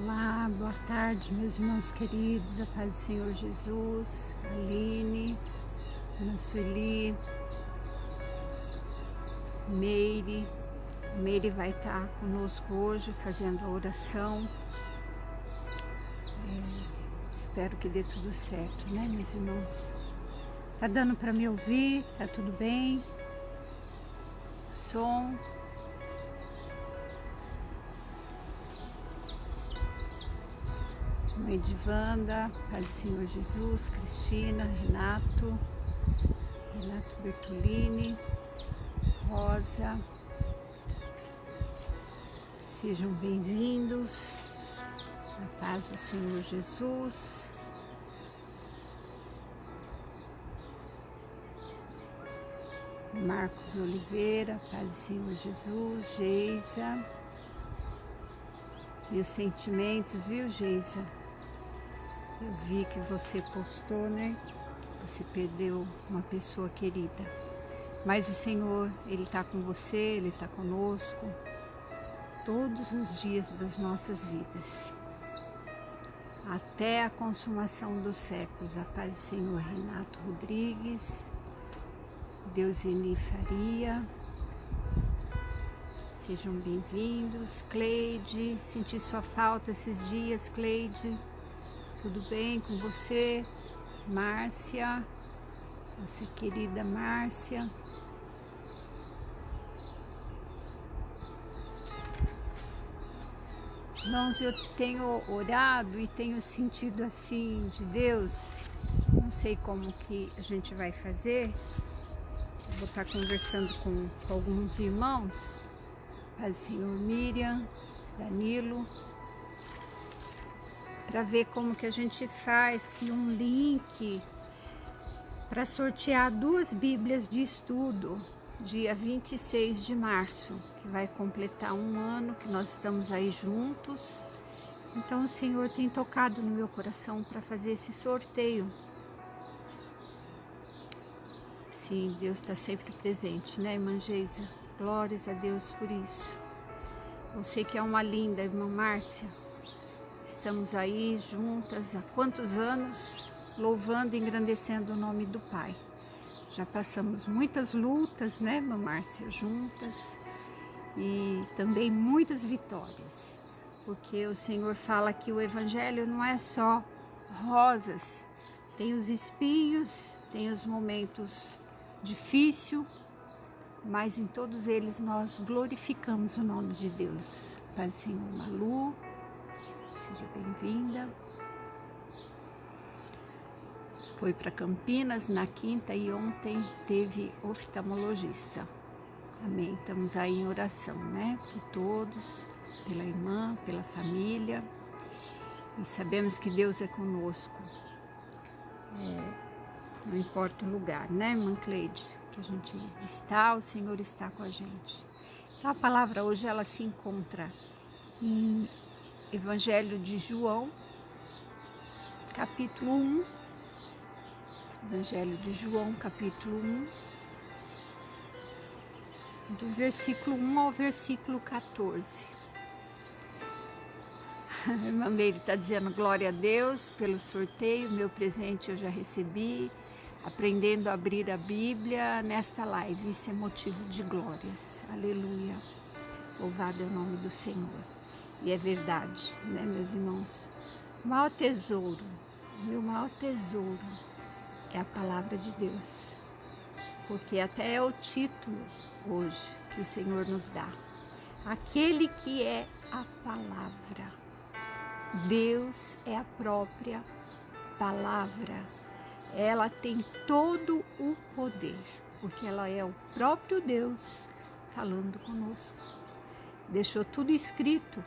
Olá, boa tarde, meus irmãos queridos, a paz do Senhor Jesus, Aline, Ana Sueli, Meire. Meire vai estar conosco hoje fazendo a oração. Espero que dê tudo certo, né, meus irmãos? Tá dando para me ouvir? Tá tudo bem? Som. Mãe Edivanda, Pai do Senhor Jesus, Cristina, Renato Bertolini, Rosa, sejam bem-vindos, a paz do Senhor Jesus. Marcos Oliveira, paz do Senhor Jesus, Geisa, meus sentimentos, viu, Geisa? Eu vi que você postou, né? Você perdeu uma pessoa querida. Mas o Senhor, Ele está com você, Ele está conosco todos os dias das nossas vidas. Até a consumação dos séculos. A paz do Senhor, Renato Rodrigues, Deuseni Faria. Sejam bem-vindos. Cleide, senti sua falta esses dias, Cleide. Tudo bem com você? Márcia, nossa querida Márcia. Irmãos, eu tenho orado e tenho sentido assim de Deus. Não sei como que a gente vai fazer. Vou estar conversando com alguns irmãos. Paz do Senhor, Miriam, Danilo, para ver como que a gente faz um link para sortear 2 Bíblias de estudo, dia 26 de março, que vai completar 1 ano que nós estamos aí juntos. Então o Senhor tem tocado no meu coração para fazer esse sorteio. Sim, Deus está sempre presente, né, irmã Geisa? Glórias a Deus por isso. Você que é uma linda, irmã Márcia. Estamos aí juntas há quantos anos, louvando e engrandecendo o nome do Pai. Já passamos muitas lutas, né, irmã Márcia, juntas, e também muitas vitórias. Porque o Senhor fala que o Evangelho não é só rosas, tem os espinhos, tem os momentos difíceis, mas em todos eles nós glorificamos o nome de Deus. Pai do Senhor, Malu, seja bem-vinda. Foi para Campinas na quinta e ontem teve oftalmologista. Amém. Estamos aí em oração, né? Por todos, pela irmã, pela família. E sabemos que Deus é conosco. Não importa o lugar, né, irmã Cleide? Que a gente está, o Senhor está com a gente. Então a palavra hoje ela se encontra em Evangelho de João, capítulo 1. Evangelho de João, capítulo 1, do versículo 1 ao versículo 14. A irmã Meire está dizendo glória a Deus pelo sorteio, meu presente eu já recebi, aprendendo a abrir a Bíblia nesta live, isso é motivo de glórias, aleluia, louvado é o nome do Senhor. E é verdade, né, meus irmãos? O maior tesouro, o meu maior tesouro é a palavra de Deus, porque até é o título hoje que o Senhor nos dá. Aquele que é a palavra. Deus é a própria palavra. Ela tem todo o poder, porque ela é o próprio Deus falando conosco. Deixou tudo escrito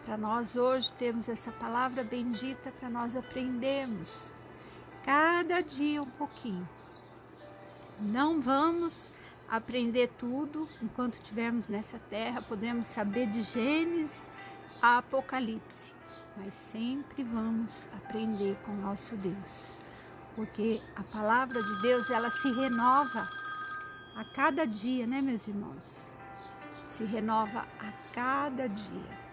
para nós hoje termos essa palavra bendita para nós aprendermos. Cada dia um pouquinho. Não vamos aprender tudo enquanto estivermos nessa terra. Podemos saber de Gênesis a Apocalipse. Mas sempre vamos aprender com nosso Deus. Porque a palavra de Deus, ela se renova a cada dia, né, meus irmãos? Se renova a cada dia.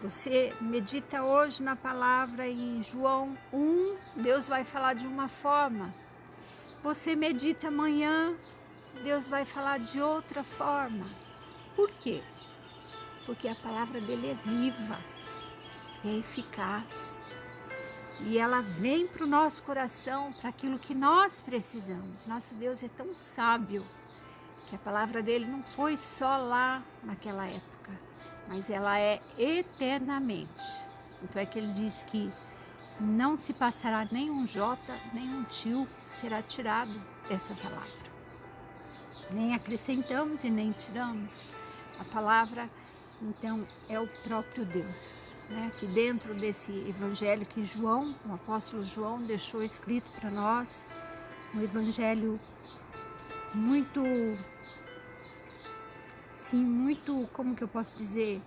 Você medita hoje na palavra em João 1, Deus vai falar de uma forma. Você medita amanhã, Deus vai falar de outra forma. Por quê? Porque a palavra dele é viva, é eficaz. E ela vem para o nosso coração, para aquilo que nós precisamos. Nosso Deus é tão sábio que a palavra dele não foi só lá naquela época, mas ela é eternamente. Então é que ele diz que não se passará nenhum jota, nenhum tio será tirado dessa palavra. Nem acrescentamos e nem tiramos. A palavra, então, é o próprio Deus, né? Que dentro desse evangelho que João, o apóstolo João, deixou escrito para nós, um evangelho muito, sim, muito, como que eu posso dizer,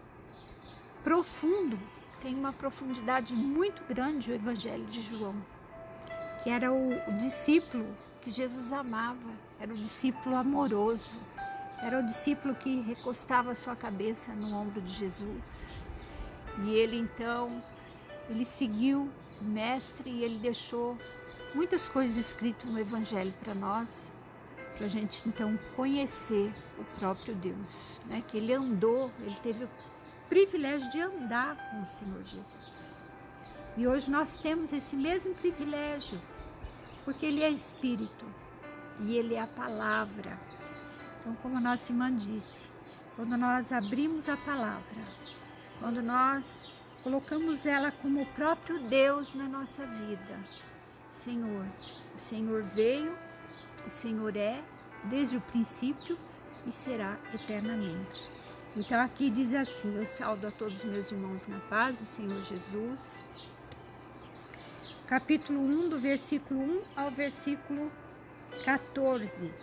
profundo. Tem uma profundidade muito grande o evangelho de João, que era o discípulo que Jesus amava, era o discípulo amoroso, era o discípulo que recostava a sua cabeça no ombro de Jesus. E ele então, ele seguiu o mestre e ele deixou muitas coisas escritas no evangelho para nós, para a gente então conhecer o próprio Deus, né? Que ele andou, ele teve o privilégio de andar com o Senhor Jesus. E hoje nós temos esse mesmo privilégio, porque ele é Espírito e ele é a palavra. Então, como a nossa irmã disse, quando nós abrimos a palavra, quando nós colocamos ela como o próprio Deus na nossa vida, Senhor, o Senhor veio, o Senhor é desde o princípio e será eternamente. Então aqui diz assim: eu saúdo a todos os meus irmãos na paz do Senhor Jesus. Capítulo 1, do versículo 1 ao versículo 14.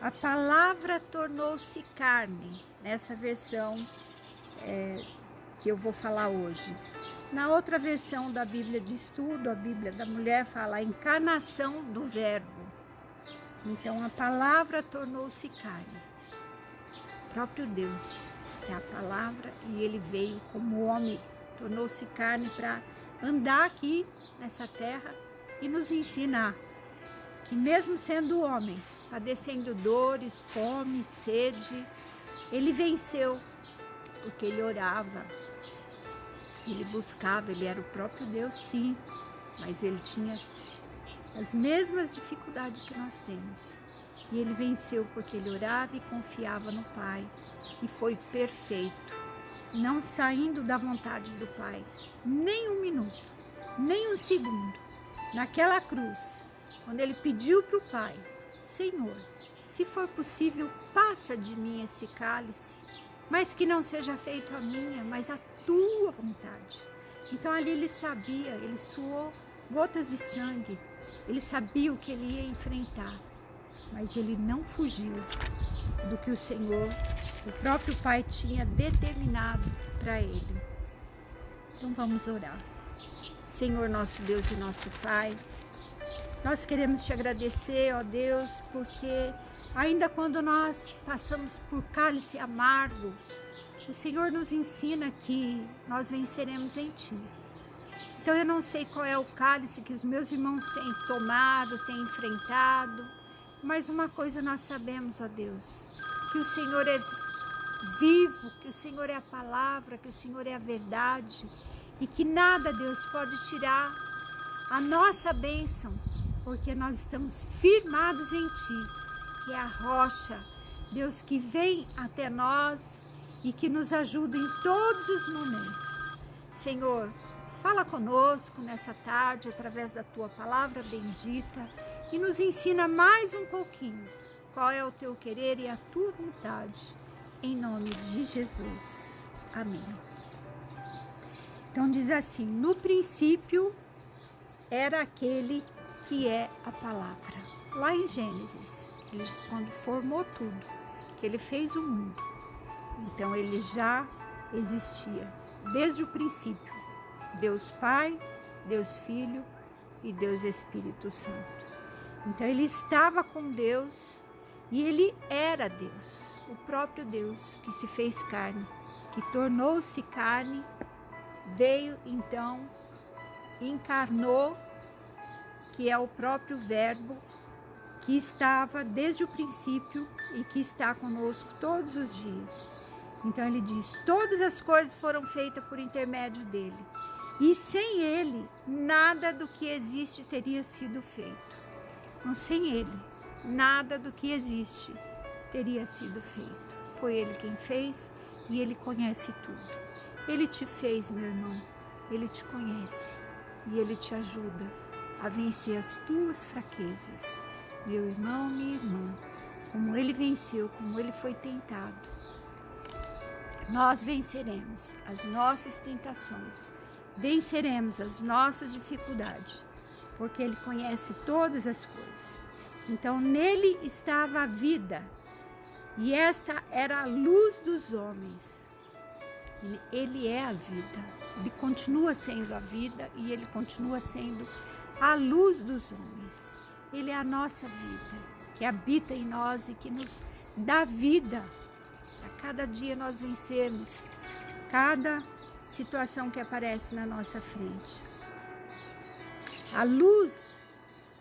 A palavra tornou-se carne, nessa versão que eu vou falar hoje. Na outra versão da Bíblia de Estudo, a Bíblia da Mulher, fala a encarnação do Verbo. Então a palavra tornou-se carne. O próprio Deus é a palavra e ele veio como homem, tornou-se carne para andar aqui nessa terra e nos ensinar que mesmo sendo homem, padecendo dores, fome, sede, ele venceu, porque ele orava, ele buscava, ele era o próprio Deus, sim, mas ele tinha as mesmas dificuldades que nós temos. E ele venceu porque ele orava e confiava no Pai. E foi perfeito, não saindo da vontade do Pai, nem um minuto, nem um segundo. Naquela cruz, quando ele pediu para o Pai: Senhor, se for possível, passa de mim esse cálice, mas que não seja feito a minha, mas a tua vontade. Então ali ele sabia, ele suou gotas de sangue, ele sabia o que ele ia enfrentar, mas ele não fugiu do que o Senhor, o próprio Pai, tinha determinado para ele. Então vamos orar. Senhor, nosso Deus e nosso Pai, nós queremos te agradecer, ó Deus, porque ainda quando nós passamos por cálice amargo, o Senhor nos ensina que nós venceremos em Ti. Então eu não sei qual é o cálice que os meus irmãos têm tomado, têm enfrentado, mas uma coisa nós sabemos, ó Deus, que o Senhor é vivo, que o Senhor é a palavra, que o Senhor é a verdade e que nada, Deus, pode tirar a nossa bênção, porque nós estamos firmados em Ti, que é a rocha, Deus, que vem até nós e que nos ajuda em todos os momentos. Senhor, fala conosco nessa tarde através da Tua palavra bendita e nos ensina mais um pouquinho qual é o Teu querer e a Tua vontade, em nome de Jesus. Amém. Então diz assim: no princípio era aquele que é a palavra. Lá em Gênesis, ele, quando formou tudo, que ele fez o mundo, então ele já existia desde o princípio. Deus Pai, Deus Filho e Deus Espírito Santo. Então ele estava com Deus e ele era Deus, o próprio Deus que se fez carne, que tornou-se carne veio então, encarnou, que é o próprio Verbo, que estava desde o princípio e que está conosco todos os dias. Então ele diz, todas as coisas foram feitas por intermédio dele. E sem ele, nada do que existe teria sido feito. Então, sem ele, nada do que existe teria sido feito. Foi ele quem fez e ele conhece tudo. Ele te fez, meu irmão, ele te conhece e ele te ajuda a vencer as tuas fraquezas. Meu irmão, minha irmã, como ele venceu, como ele foi tentado, nós venceremos as nossas tentações, venceremos as nossas dificuldades, porque ele conhece todas as coisas. Então nele estava a vida, e essa era a luz dos homens. Ele é a vida, ele continua sendo a vida e ele continua sendo a luz dos homens. Ele é a nossa vida, que habita em nós e que nos dá vida. A cada dia nós vencemos cada situação que aparece na nossa frente. A luz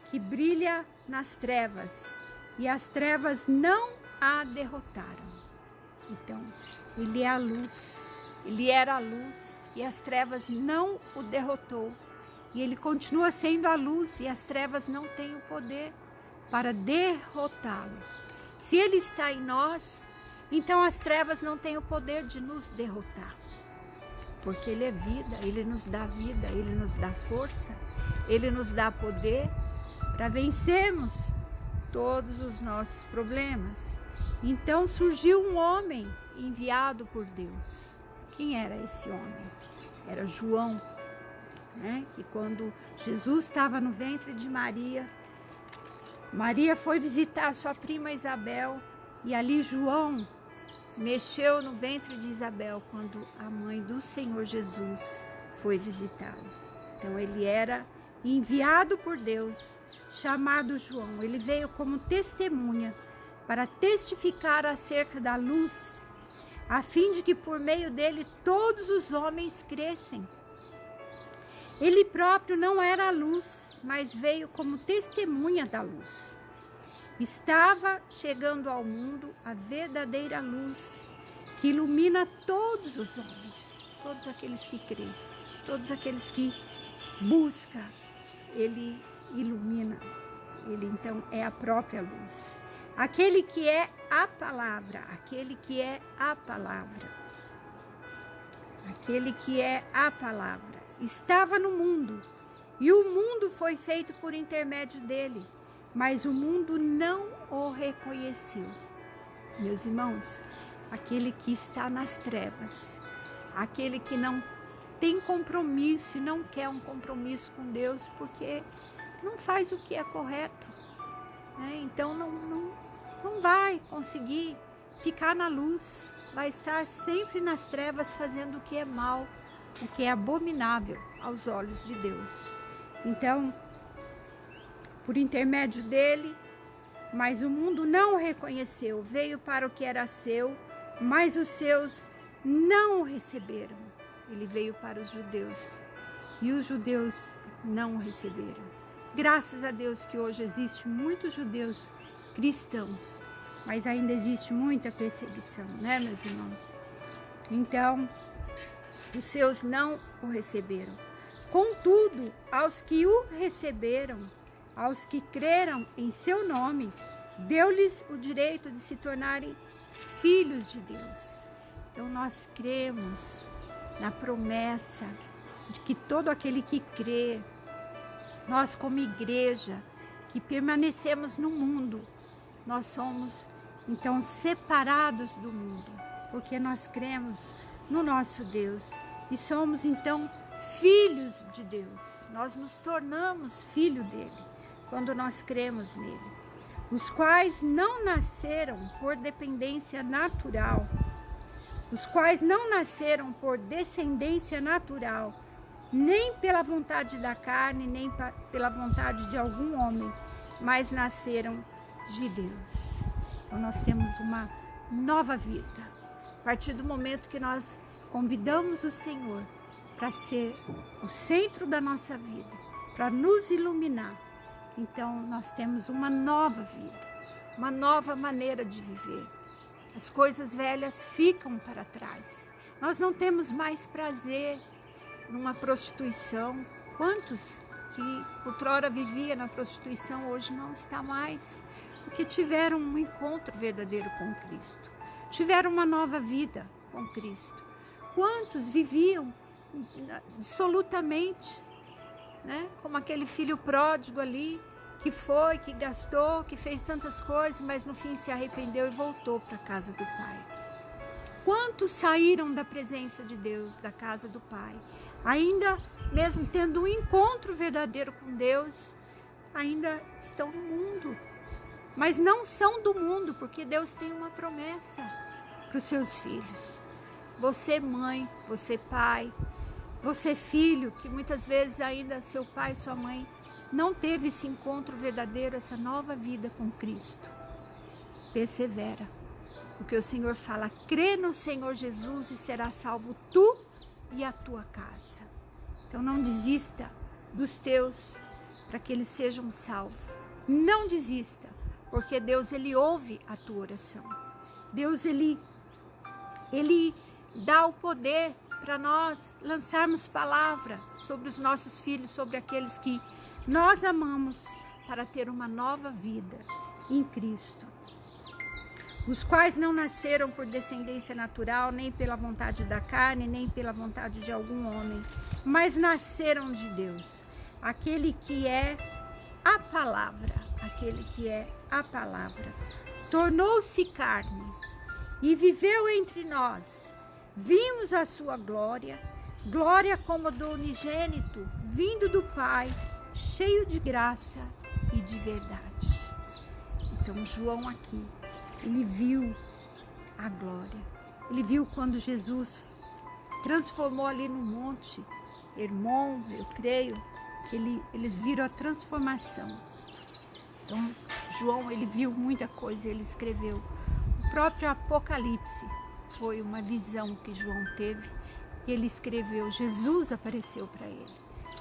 que brilha nas trevas, e as trevas não a derrotaram. Então, ele é a luz, ele era a luz, e as trevas não o derrotou. E ele continua sendo a luz, e as trevas não têm o poder para derrotá-lo. Se ele está em nós, então as trevas não têm o poder de nos derrotar. Porque ele é vida, ele nos dá vida, ele nos dá força, ele nos dá poder para vencermos todos os nossos problemas. Então surgiu um homem enviado por Deus. Quem era esse homem? Era João, né? Que quando Jesus estava no ventre de Maria, Maria foi visitar sua prima Isabel, e ali João mexeu no ventre de Isabel quando a mãe do Senhor Jesus foi visitá-lo. Então ele era enviado por Deus, chamado João. Ele veio como testemunha para testificar acerca da luz, a fim de que por meio dele todos os homens crescem. Ele próprio não era a luz, mas veio como testemunha da luz. Estava chegando ao mundo a verdadeira luz, que ilumina todos os homens, todos aqueles que creem, todos aqueles que buscam. Ele ilumina, ele então é a própria luz. Aquele que é a palavra, aquele que é a palavra, aquele que é a palavra, estava no mundo, e o mundo foi feito por intermédio dele, mas o mundo não o reconheceu. Meus irmãos, aquele que está nas trevas, aquele que não tem compromisso e não quer um compromisso com Deus porque não faz o que é correto, né? Então não vai conseguir ficar na luz, vai estar sempre nas trevas fazendo o que é mal, o que é abominável aos olhos de Deus. Então, por intermédio dele, mas o mundo não o reconheceu, veio para o que era seu, mas os seus não o receberam. Ele veio para os judeus e os judeus não o receberam. Graças a Deus que hoje existe muitos judeus cristãos, mas ainda existe muita perseguição, né, meus irmãos? Então, os seus não o receberam. Contudo, aos que o receberam, aos que creram em seu nome, deu-lhes o direito de se tornarem filhos de Deus. Então nós cremos na promessa de que todo aquele que crê, nós como igreja, que permanecemos no mundo, nós somos então separados do mundo, porque nós cremos no nosso Deus e somos então filhos de Deus. Nós nos tornamos filho dele quando nós cremos nele, os quais não nasceram por dependência natural, os quais não nasceram por descendência natural, nem pela vontade da carne, nem pela vontade de algum homem, mas nasceram de Deus. Então nós temos uma nova vida, a partir do momento que nós convidamos o Senhor para ser o centro da nossa vida, para nos iluminar. Então nós temos uma nova vida, uma nova maneira de viver. As coisas velhas ficam para trás. Nós não temos mais prazer numa prostituição. Quantos que outrora vivia na prostituição hoje não está mais, porque tiveram um encontro verdadeiro com Cristo, tiveram uma nova vida com Cristo. Quantos viviam dissolutamente, né? Como aquele filho pródigo ali, que foi, que gastou, que fez tantas coisas, mas no fim se arrependeu e voltou para a casa do Pai. Quantos saíram da presença de Deus, da casa do Pai, ainda mesmo tendo um encontro verdadeiro com Deus, ainda estão no mundo, mas não são do mundo, porque Deus tem uma promessa para os seus filhos. Você mãe, você pai, você filho, que muitas vezes ainda seu pai, sua mãe não teve esse encontro verdadeiro, essa nova vida com Cristo. Persevera, porque o Senhor fala: crê no Senhor Jesus e será salvo tu e a tua casa. Então não desista dos teus para que eles sejam salvos. Não desista, porque Deus, Ele ouve a tua oração. Deus, Ele dá o poder para nós lançarmos palavra sobre os nossos filhos, sobre aqueles que nós amamos, para ter uma nova vida em Cristo, os quais não nasceram por descendência natural, nem pela vontade da carne, nem pela vontade de algum homem, mas nasceram de Deus, aquele que é a palavra, tornou-se carne e viveu entre nós. Vimos a sua glória, glória como do unigênito, vindo do Pai, cheio de graça e de verdade. Então João aqui, ele viu a glória. Ele viu quando Jesus transformou ali no monte Hermon, eu creio, que eles viram a transformação. Então João, ele viu muita coisa, ele escreveu. O próprio Apocalipse foi uma visão que João teve, e ele escreveu, Jesus apareceu para ele.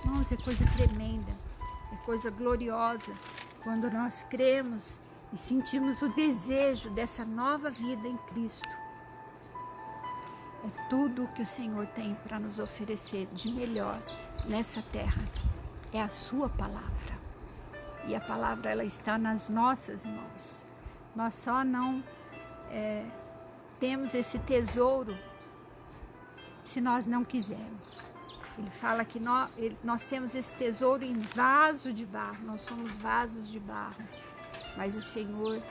Nossa, é coisa tremenda, é coisa gloriosa, quando nós cremos e sentimos o desejo dessa nova vida em Cristo. É tudo o que o Senhor tem para nos oferecer de melhor nessa terra. É a sua palavra. E a palavra, ela está nas nossas mãos. Nós só não temos esse tesouro se nós não quisermos. Ele fala que nós temos esse tesouro em vaso de barro. Nós somos vasos de barro. Mas o Senhor,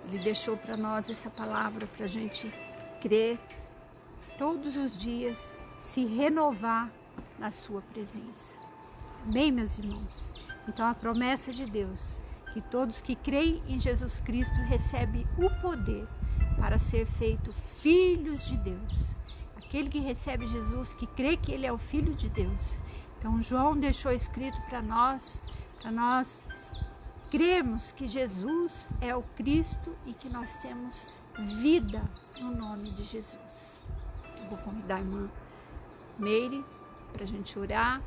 Ele deixou para nós essa palavra para a gente crer todos os dias, se renovar na sua presença. Bem, meus irmãos, então a promessa de Deus, que todos que creem em Jesus Cristo recebem o poder para ser feito filhos de Deus. Aquele que recebe Jesus, que crê que Ele é o Filho de Deus. Então João deixou escrito para nós cremos que Jesus é o Cristo e que nós temos vida no nome de Jesus. Eu vou convidar a irmã Meire para a gente orar.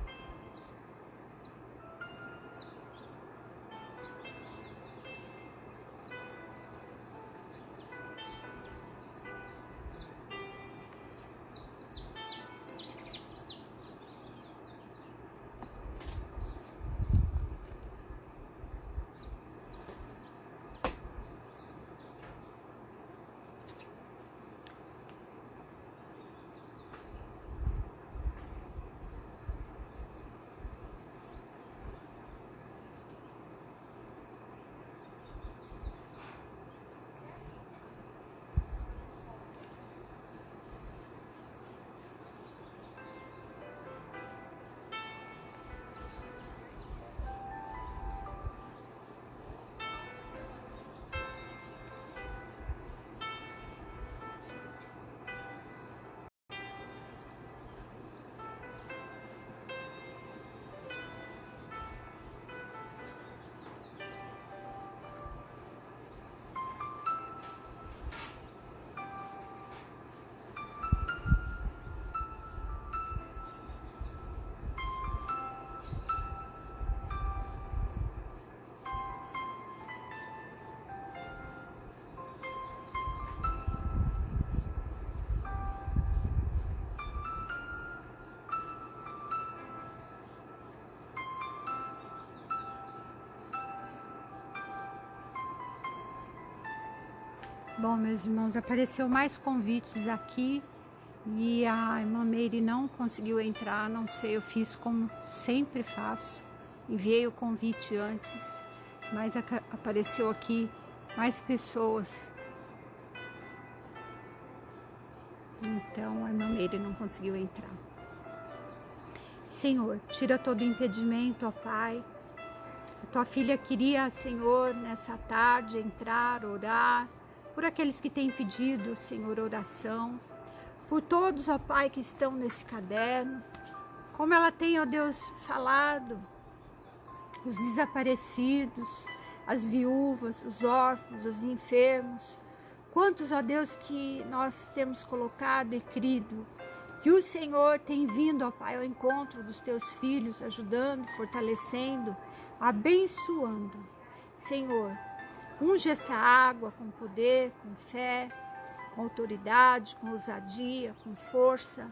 Bom, meus irmãos, apareceu mais convites aqui e a irmã Meire não conseguiu entrar, não sei, eu fiz como sempre faço, enviei o convite antes, mas apareceu aqui mais pessoas, então a irmã Meire não conseguiu entrar. Senhor, tira todo impedimento, ó Pai. A tua filha queria, Senhor, nessa tarde entrar, orar, por aqueles que têm pedido, Senhor, oração, por todos, ó Pai, que estão nesse caderno, como ela tem, ó Deus, falado, os desaparecidos, as viúvas, os órfãos, os enfermos, quantos, ó Deus, que nós temos colocado e crido, que o Senhor tem vindo, ó Pai, ao encontro dos teus filhos, ajudando, fortalecendo, abençoando. Senhor, unge essa água com poder, com fé, com autoridade, com ousadia, com força,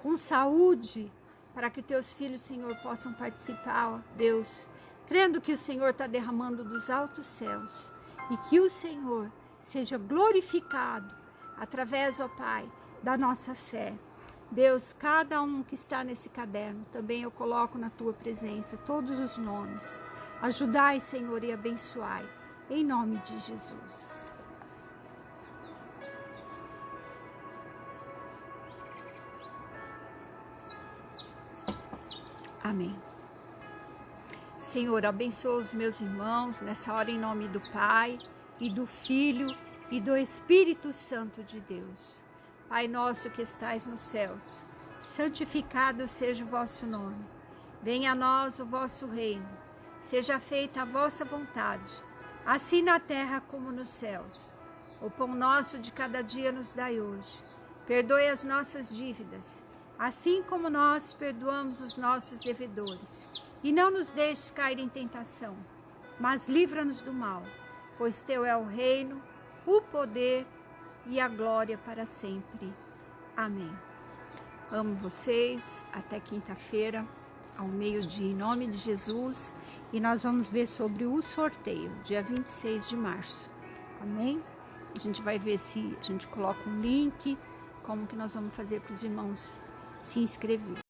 com saúde, para que teus filhos, Senhor, possam participar, ó Deus, crendo que o Senhor está derramando dos altos céus e que o Senhor seja glorificado através, ó Pai, da nossa fé. Deus, cada um que está nesse caderno, também eu coloco na tua presença todos os nomes. Ajudai, Senhor, e abençoai, em nome de Jesus. Amém. Senhor, abençoa os meus irmãos nessa hora em nome do Pai, e do Filho, e do Espírito Santo de Deus. Pai nosso que estais nos céus, santificado seja o vosso nome. Venha a nós o vosso reino. Seja feita a vossa vontade, assim na terra como nos céus. O pão nosso de cada dia nos dai hoje. Perdoe as nossas dívidas, assim como nós perdoamos os nossos devedores. E não nos deixes cair em tentação, mas livra-nos do mal, pois teu é o reino, o poder e a glória para sempre. Amém. Amo vocês. Até quinta-feira, ao meio-dia, em nome de Jesus. E nós vamos ver sobre o sorteio, dia 26 de março. Amém? A gente vai ver se a gente coloca um link, como que nós vamos fazer para os irmãos se inscreverem.